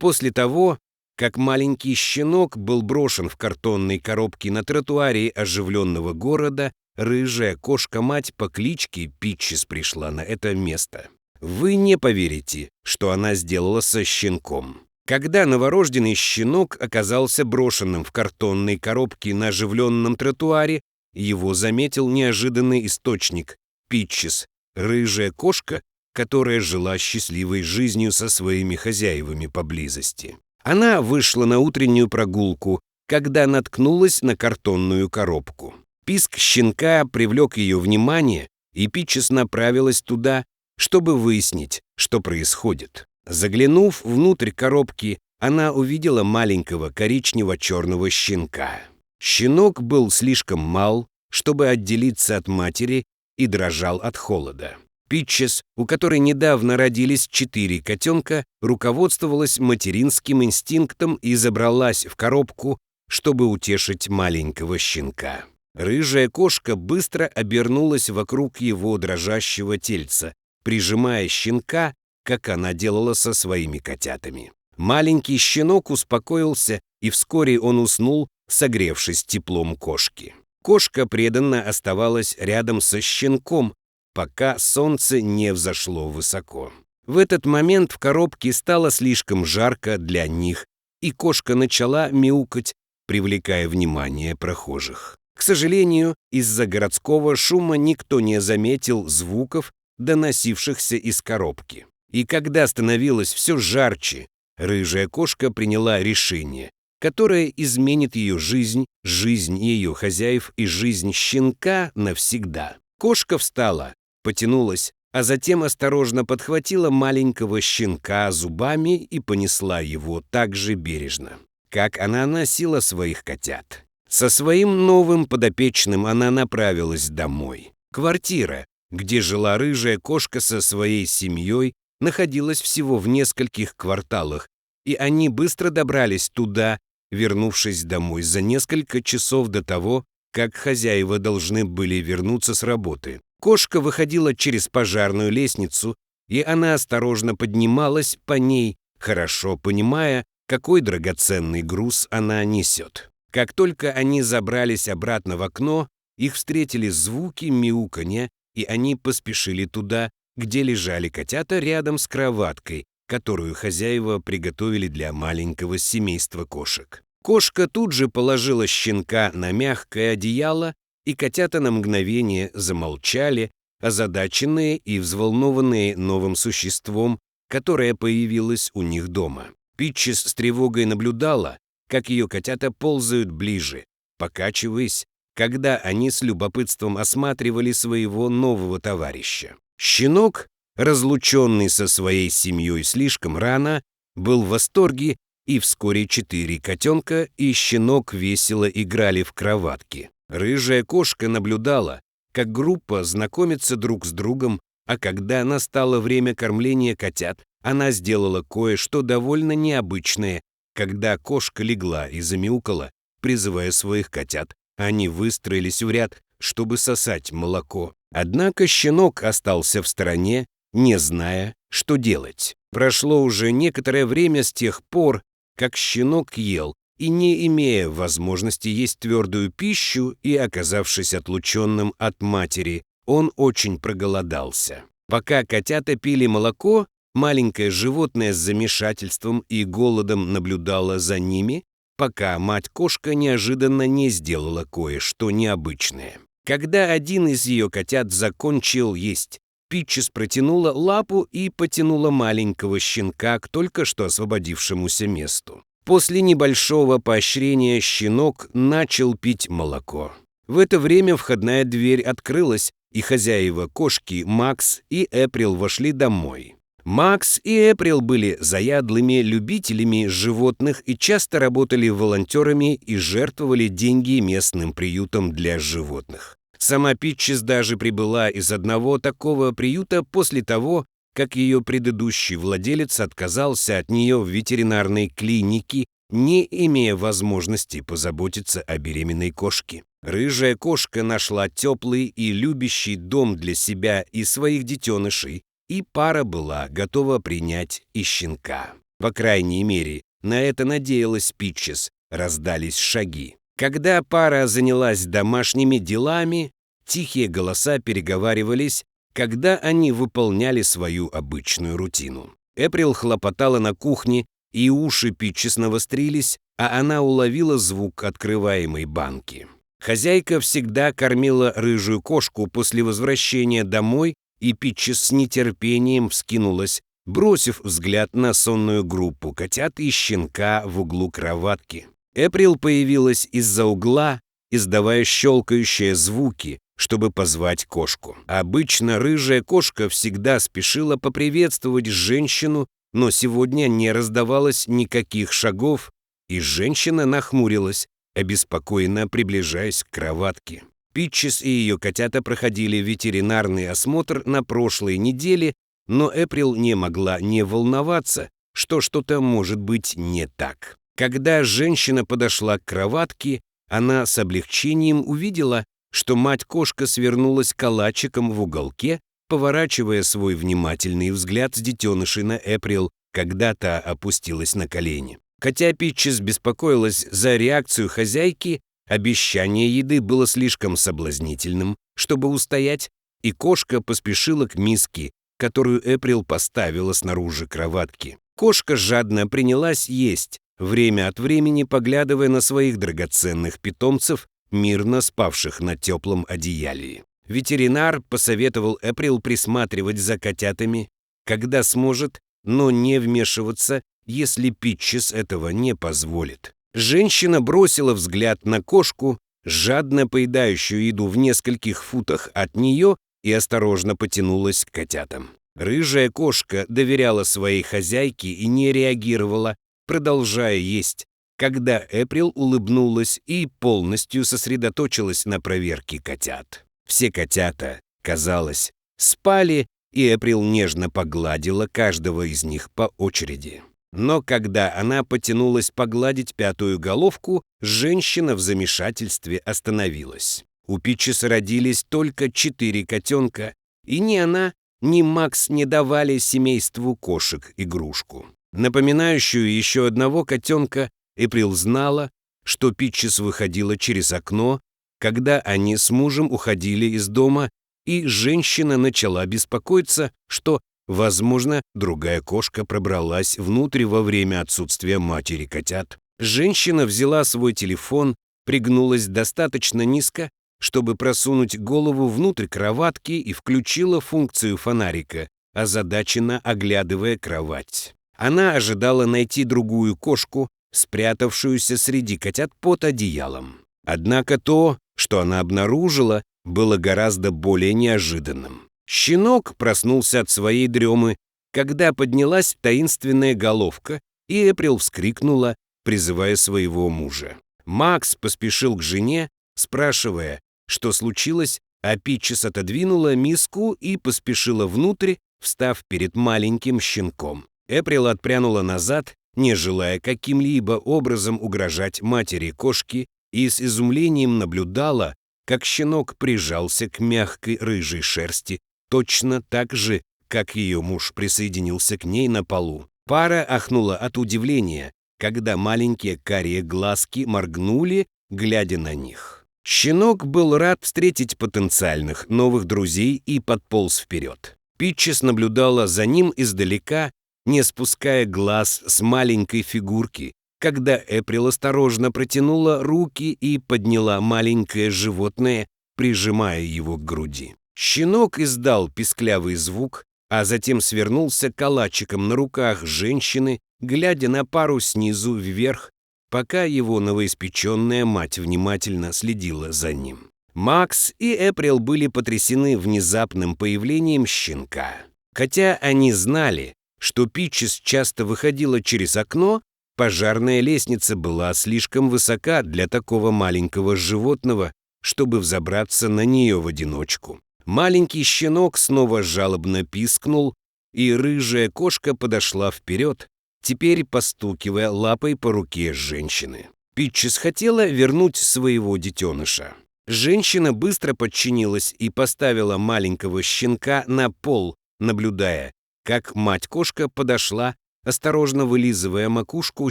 После того, как маленький щенок был брошен в картонной коробке на тротуаре оживленного города, рыжая кошка-мать по кличке Питчес пришла на это место. Вы не поверите, что она сделала со щенком. Когда новорожденный щенок оказался брошенным в картонной коробке на оживленном тротуаре, его заметил неожиданный источник – Питчес, рыжая кошка, которая жила счастливой жизнью со своими хозяевами поблизости. Она вышла на утреннюю прогулку, когда наткнулась на картонную коробку. Писк щенка привлек ее внимание, и Питчес направилась туда, чтобы выяснить, что происходит. Заглянув внутрь коробки, она увидела маленького коричнево-черного щенка. Щенок был слишком мал, чтобы отделиться от матери, и дрожал от холода. Питчес, у которой недавно родились 4 котенка, руководствовалась материнским инстинктом и забралась в коробку, чтобы утешить маленького щенка. Рыжая кошка быстро обернулась вокруг его дрожащего тельца, прижимая щенка, как она делала со своими котятами. Маленький щенок успокоился, и вскоре он уснул, согревшись теплом кошки. Кошка преданно оставалась рядом со щенком, пока солнце не взошло высоко. В этот момент в коробке стало слишком жарко для них, и кошка начала мяукать, привлекая внимание прохожих. К сожалению, из-за городского шума никто не заметил звуков, доносившихся из коробки. И когда становилось все жарче, рыжая кошка приняла решение, которое изменит ее жизнь, жизнь ее хозяев и жизнь щенка навсегда. Кошка встала, потянулась, а затем осторожно подхватила маленького щенка зубами и понесла его так же бережно, как она носила своих котят. Со своим новым подопечным она направилась домой. Квартира, где жила рыжая кошка со своей семьей, находилась всего в нескольких кварталах, и они быстро добрались туда, вернувшись домой за несколько часов до того, как хозяева должны были вернуться с работы. Кошка выходила через пожарную лестницу, и она осторожно поднималась по ней, хорошо понимая, какой драгоценный груз она несет. Как только они забрались обратно в окно, их встретили звуки мяуканья, и они поспешили туда, где лежали котята рядом с кроваткой, которую хозяева приготовили для маленького семейства кошек. Кошка тут же положила щенка на мягкое одеяло, и котята на мгновение замолчали, озадаченные и взволнованные новым существом, которое появилось у них дома. Питчес с тревогой наблюдала, как ее котята ползают ближе, покачиваясь, когда они с любопытством осматривали своего нового товарища. Щенок, разлученный со своей семьей слишком рано, был в восторге, и вскоре 4 котенка и щенок весело играли в кроватке. Рыжая кошка наблюдала, как группа знакомится друг с другом, а когда настало время кормления котят, она сделала кое-что довольно необычное. Когда кошка легла и замяукала, призывая своих котят, они выстроились в ряд, чтобы сосать молоко. Однако щенок остался в стороне, не зная, что делать. Прошло уже некоторое время с тех пор, как щенок ел, и не имея возможности есть твердую пищу и оказавшись отлученным от матери, он очень проголодался. Пока котята пили молоко, маленькое животное с замешательством и голодом наблюдало за ними, пока мать-кошка неожиданно не сделала кое-что необычное. Когда один из ее котят закончил есть, Питчес протянула лапу и потянула маленького щенка к только что освободившемуся месту. После небольшого поощрения щенок начал пить молоко. В это время входная дверь открылась, и хозяева кошки Макс и Эприл вошли домой. Макс и Эприл были заядлыми любителями животных и часто работали волонтерами и жертвовали деньги местным приютам для животных. Сама Питчес даже прибыла из одного такого приюта после того, как ее предыдущий владелец отказался от нее в ветеринарной клинике, не имея возможности позаботиться о беременной кошке. Рыжая кошка нашла теплый и любящий дом для себя и своих детенышей, и пара была готова принять и щенка. По крайней мере, на это надеялась Питчес. Раздались шаги. Когда пара занялась домашними делами, тихие голоса переговаривались, когда они выполняли свою обычную рутину. Эприл хлопотала на кухне, и уши Питчес навострились, а она уловила звук открываемой банки. Хозяйка всегда кормила рыжую кошку после возвращения домой, и Питчес с нетерпением вскинулась, бросив взгляд на сонную группу котят и щенка в углу кроватки. Эприл появилась из-за угла, издавая щелкающие звуки, чтобы позвать кошку. Обычно рыжая кошка всегда спешила поприветствовать женщину, но сегодня не раздавалось никаких шагов, и женщина нахмурилась, обеспокоенно приближаясь к кроватке. Питчес и ее котята проходили ветеринарный осмотр на прошлой неделе, но Эприл не могла не волноваться, что что-то может быть не так. Когда женщина подошла к кроватке, она с облегчением увидела, что мать-кошка свернулась калачиком в уголке, поворачивая свой внимательный взгляд с детенышей на Эприл, когда та опустилась на колени. Хотя Питчес беспокоилась за реакцию хозяйки, обещание еды было слишком соблазнительным, чтобы устоять, и кошка поспешила к миске, которую Эприл поставила снаружи кроватки. Кошка жадно принялась есть, время от времени поглядывая на своих драгоценных питомцев, мирно спавших на теплом одеяле. Ветеринар посоветовал Эприл присматривать за котятами, когда сможет, но не вмешиваться, если Питчес этого не позволит. Женщина бросила взгляд на кошку, жадно поедающую еду в нескольких футах от нее, и осторожно потянулась к котятам. Рыжая кошка доверяла своей хозяйке и не реагировала, продолжая есть, когда Эприл улыбнулась и полностью сосредоточилась на проверке котят. Все котята, казалось, спали, и Эприл нежно погладила каждого из них по очереди. Но когда она потянулась погладить пятую головку, женщина в замешательстве остановилась. У Питчес родились только 4 котенка, и ни она, ни Макс не давали семейству кошек игрушку. Напоминающую еще одного котенка, Эприл знала, что Питчес выходила через окно, когда они с мужем уходили из дома, и женщина начала беспокоиться, что, возможно, другая кошка пробралась внутрь во время отсутствия матери котят. Женщина взяла свой телефон, пригнулась достаточно низко, чтобы просунуть голову внутрь кроватки, и включила функцию фонарика, озадаченно оглядывая кровать. Она ожидала найти другую кошку, спрятавшуюся среди котят под одеялом. Однако то, что она обнаружила, было гораздо более неожиданным. Щенок проснулся от своей дремы, когда поднялась таинственная головка, и Эприл вскрикнула, призывая своего мужа. Макс поспешил к жене, спрашивая, что случилось, а Питчес отодвинула миску и поспешила внутрь, встав перед маленьким щенком. Эприл отпрянула назад, не желая каким-либо образом угрожать матери кошки, и с изумлением наблюдала, как щенок прижался к мягкой рыжей шерсти, точно так же, как ее муж присоединился к ней на полу. Пара ахнула от удивления, когда маленькие карие глазки моргнули, глядя на них. Щенок был рад встретить потенциальных новых друзей и подполз вперед. Питчес наблюдала за ним издалека, не спуская глаз с маленькой фигурки, когда Эприл осторожно протянула руки и подняла маленькое животное, прижимая его к груди. Щенок издал писклявый звук, а затем свернулся калачиком на руках женщины, глядя на пару снизу вверх, пока его новоиспеченная мать внимательно следила за ним. Макс и Эприл были потрясены внезапным появлением щенка. Хотя они знали, что Питчес часто выходила через окно, пожарная лестница была слишком высока для такого маленького животного, чтобы взобраться на нее в одиночку. Маленький щенок снова жалобно пискнул, и рыжая кошка подошла вперед, теперь постукивая лапой по руке женщины. Питчес хотела вернуть своего детеныша. Женщина быстро подчинилась и поставила маленького щенка на пол, наблюдая, как мать-кошка подошла, осторожно вылизывая макушку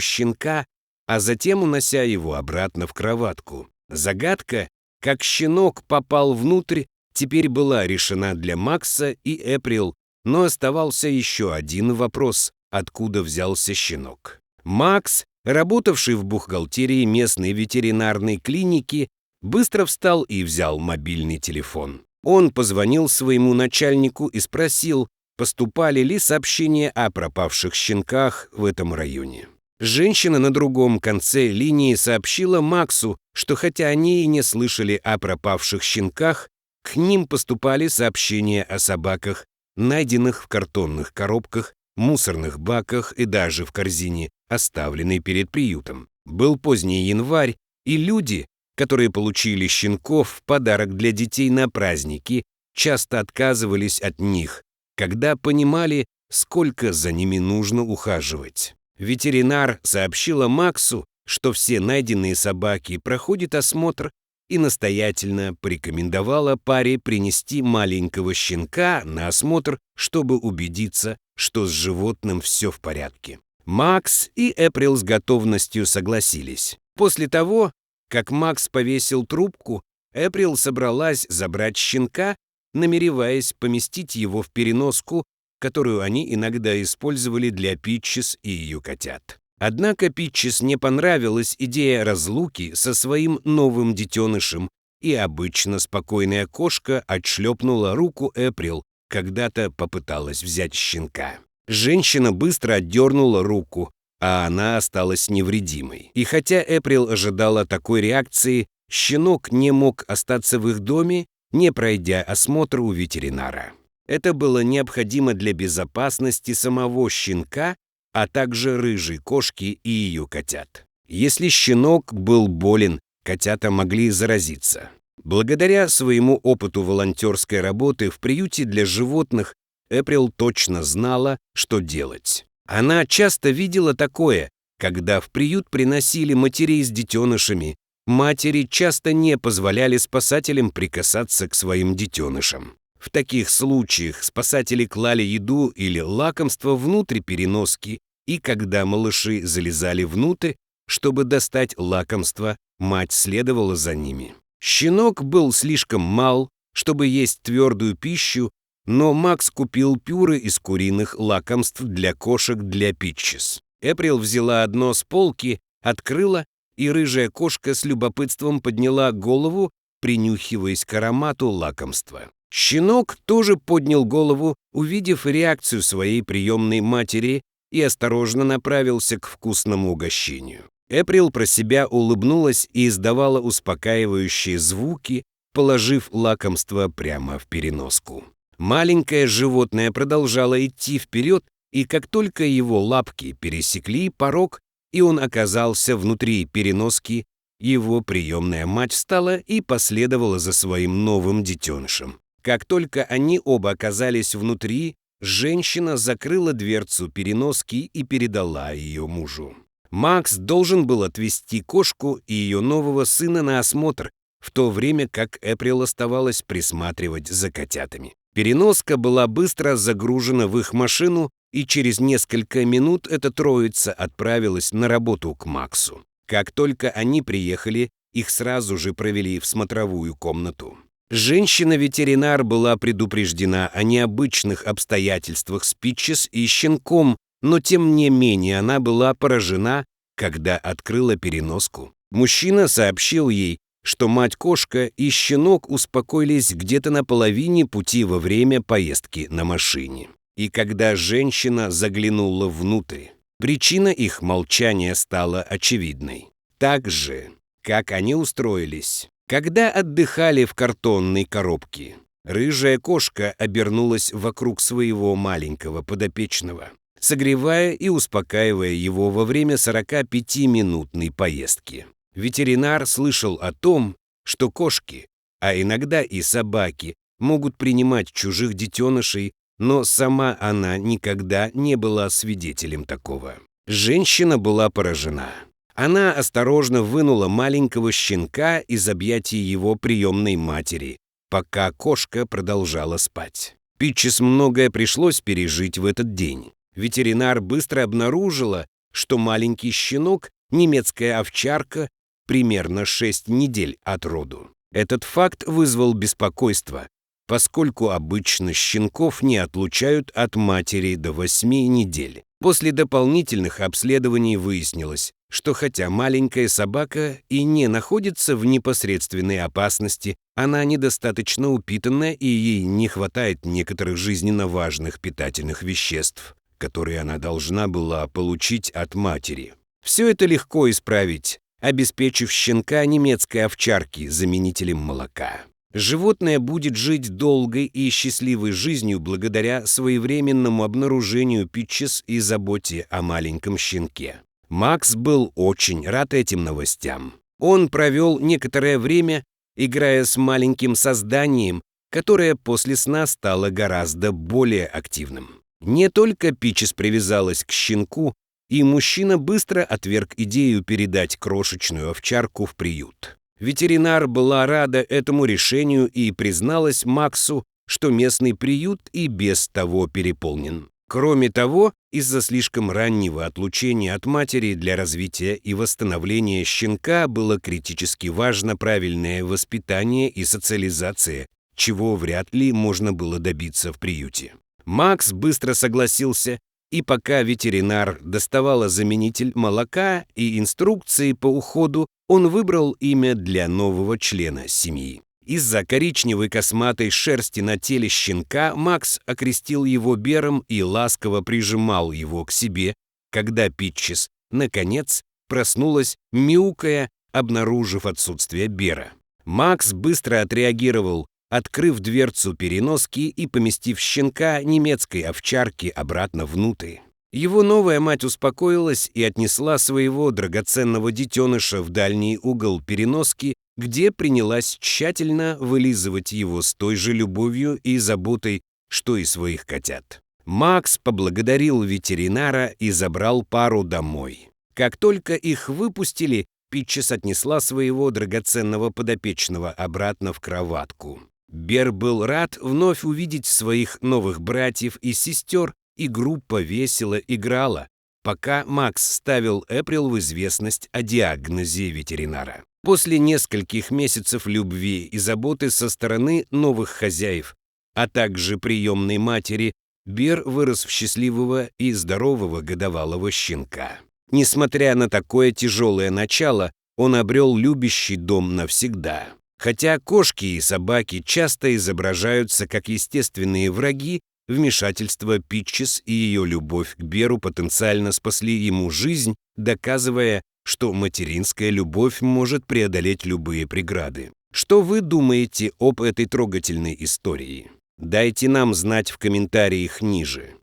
щенка, а затем унося его обратно в кроватку. Загадка, как щенок попал внутрь, теперь была решена для Макса и Эприл, но оставался еще один вопрос: откуда взялся щенок? Макс, работавший в бухгалтерии местной ветеринарной клиники, быстро встал и взял мобильный телефон. Он позвонил своему начальнику и спросил, поступали ли сообщения о пропавших щенках в этом районе. Женщина на другом конце линии сообщила Максу, что хотя они и не слышали о пропавших щенках, к ним поступали сообщения о собаках, найденных в картонных коробках, мусорных баках и даже в корзине, оставленной перед приютом. Был поздний январь, и люди, которые получили щенков в подарок для детей на праздники, часто отказывались от них, когда понимали, сколько за ними нужно ухаживать. Ветеринар сообщила Максу, что все найденные собаки проходят осмотр, и настоятельно порекомендовала паре принести маленького щенка на осмотр, чтобы убедиться, что с животным все в порядке. Макс и Эприл с готовностью согласились. После того, как Макс повесил трубку, Эприл собралась забрать щенка, намереваясь поместить его в переноску, которую они иногда использовали для Питчес и ее котят. Однако Питчес не понравилась идея разлуки со своим новым детенышем, и обычно спокойная кошка отшлепнула руку Эприл, когда-то попыталась взять щенка. Женщина быстро отдернула руку, а она осталась невредимой. И хотя Эприл ожидала такой реакции, щенок не мог остаться в их доме, не пройдя осмотр у ветеринара. Это было необходимо для безопасности самого щенка, а также рыжей кошки и ее котят. Если щенок был болен, котята могли заразиться. Благодаря своему опыту волонтерской работы в приюте для животных, Эприл точно знала, что делать. Она часто видела такое, когда в приют приносили матерей с детенышами. Матери часто не позволяли спасателям прикасаться к своим детенышам. В таких случаях спасатели клали еду или лакомство внутрь переноски, и когда малыши залезали внутрь, чтобы достать лакомство, мать следовала за ними. Щенок был слишком мал, чтобы есть твердую пищу, но Макс купил пюре из куриных лакомств для кошек для Питчес. Эприл взяла одно с полки, открыла, и рыжая кошка с любопытством подняла голову, принюхиваясь к аромату лакомства. Щенок тоже поднял голову, увидев реакцию своей приемной матери, и осторожно направился к вкусному угощению. Эприл про себя улыбнулась и издавала успокаивающие звуки, положив лакомство прямо в переноску. Маленькое животное продолжало идти вперед, и как только его лапки пересекли порог, и он оказался внутри переноски, его приемная мать встала и последовала за своим новым детенышем. Как только они оба оказались внутри, женщина закрыла дверцу переноски и передала ее мужу. Макс должен был отвезти кошку и ее нового сына на осмотр, в то время как Эприл оставалась присматривать за котятами. Переноска была быстро загружена в их машину, и через несколько минут эта троица отправилась на работу к Максу. Как только они приехали, их сразу же провели в смотровую комнату. Женщина-ветеринар была предупреждена о необычных обстоятельствах с Питчес и щенком, но тем не менее она была поражена, когда открыла переноску. Мужчина сообщил ей, что мать-кошка и щенок успокоились где-то на половине пути во время поездки на машине. И когда женщина заглянула внутрь, причина их молчания стала очевидной. Так же, как они устроились, когда отдыхали в картонной коробке. Рыжая кошка обернулась вокруг своего маленького подопечного, согревая и успокаивая его во время 45-минутной поездки. Ветеринар слышал о том, что кошки, а иногда и собаки, могут принимать чужих детенышей, но сама она никогда не была свидетелем такого. Женщина была поражена. Она осторожно вынула маленького щенка из объятий его приемной матери, пока кошка продолжала спать. Питчес многое пришлось пережить в этот день. Ветеринар быстро обнаружила, что маленький щенок, немецкая овчарка, примерно 6 недель от роду. Этот факт вызвал беспокойство, поскольку обычно щенков не отлучают от матери до 8 недель. После дополнительных обследований выяснилось, что хотя маленькая собака и не находится в непосредственной опасности, она недостаточно упитанна и ей не хватает некоторых жизненно важных питательных веществ, которые она должна была получить от матери. Все это легко исправить, обеспечив щенка немецкой овчарки заменителем молока. Животное будет жить долгой и счастливой жизнью благодаря своевременному обнаружению Питчес и заботе о маленьком щенке. Макс был очень рад этим новостям. Он провел некоторое время, играя с маленьким созданием, которое после сна стало гораздо более активным. Не только Питчес привязалась к щенку, и мужчина быстро отверг идею передать крошечную овчарку в приют. Ветеринар была рада этому решению и призналась Максу, что местный приют и без того переполнен. Кроме того, из-за слишком раннего отлучения от матери для развития и восстановления щенка было критически важно правильное воспитание и социализация, чего вряд ли можно было добиться в приюте. Макс быстро согласился, и пока ветеринар доставала заменитель молока и инструкции по уходу, он выбрал имя для нового члена семьи. Из-за коричневой косматой шерсти на теле щенка Макс окрестил его Бером и ласково прижимал его к себе, когда Питчес, наконец, проснулась, мяукая, обнаружив отсутствие Бера. Макс быстро отреагировал, открыв дверцу переноски и поместив щенка немецкой овчарки обратно внутрь. Его новая мать успокоилась и отнесла своего драгоценного детеныша в дальний угол переноски, где принялась тщательно вылизывать его с той же любовью и заботой, что и своих котят. Макс поблагодарил ветеринара и забрал пару домой. Как только их выпустили, Питчес отнесла своего драгоценного подопечного обратно в кроватку. Бер был рад вновь увидеть своих новых братьев и сестер, и группа весело играла, пока Макс ставил Эприл в известность о диагнозе ветеринара. После нескольких месяцев любви и заботы со стороны новых хозяев, а также приемной матери, Бер вырос в счастливого и здорового годовалого щенка. Несмотря на такое тяжелое начало, он обрел любящий дом навсегда. Хотя кошки и собаки часто изображаются как естественные враги, вмешательство Питчес и ее любовь к Беру потенциально спасли ему жизнь, доказывая, что материнская любовь может преодолеть любые преграды. Что вы думаете об этой трогательной истории? Дайте нам знать в комментариях ниже.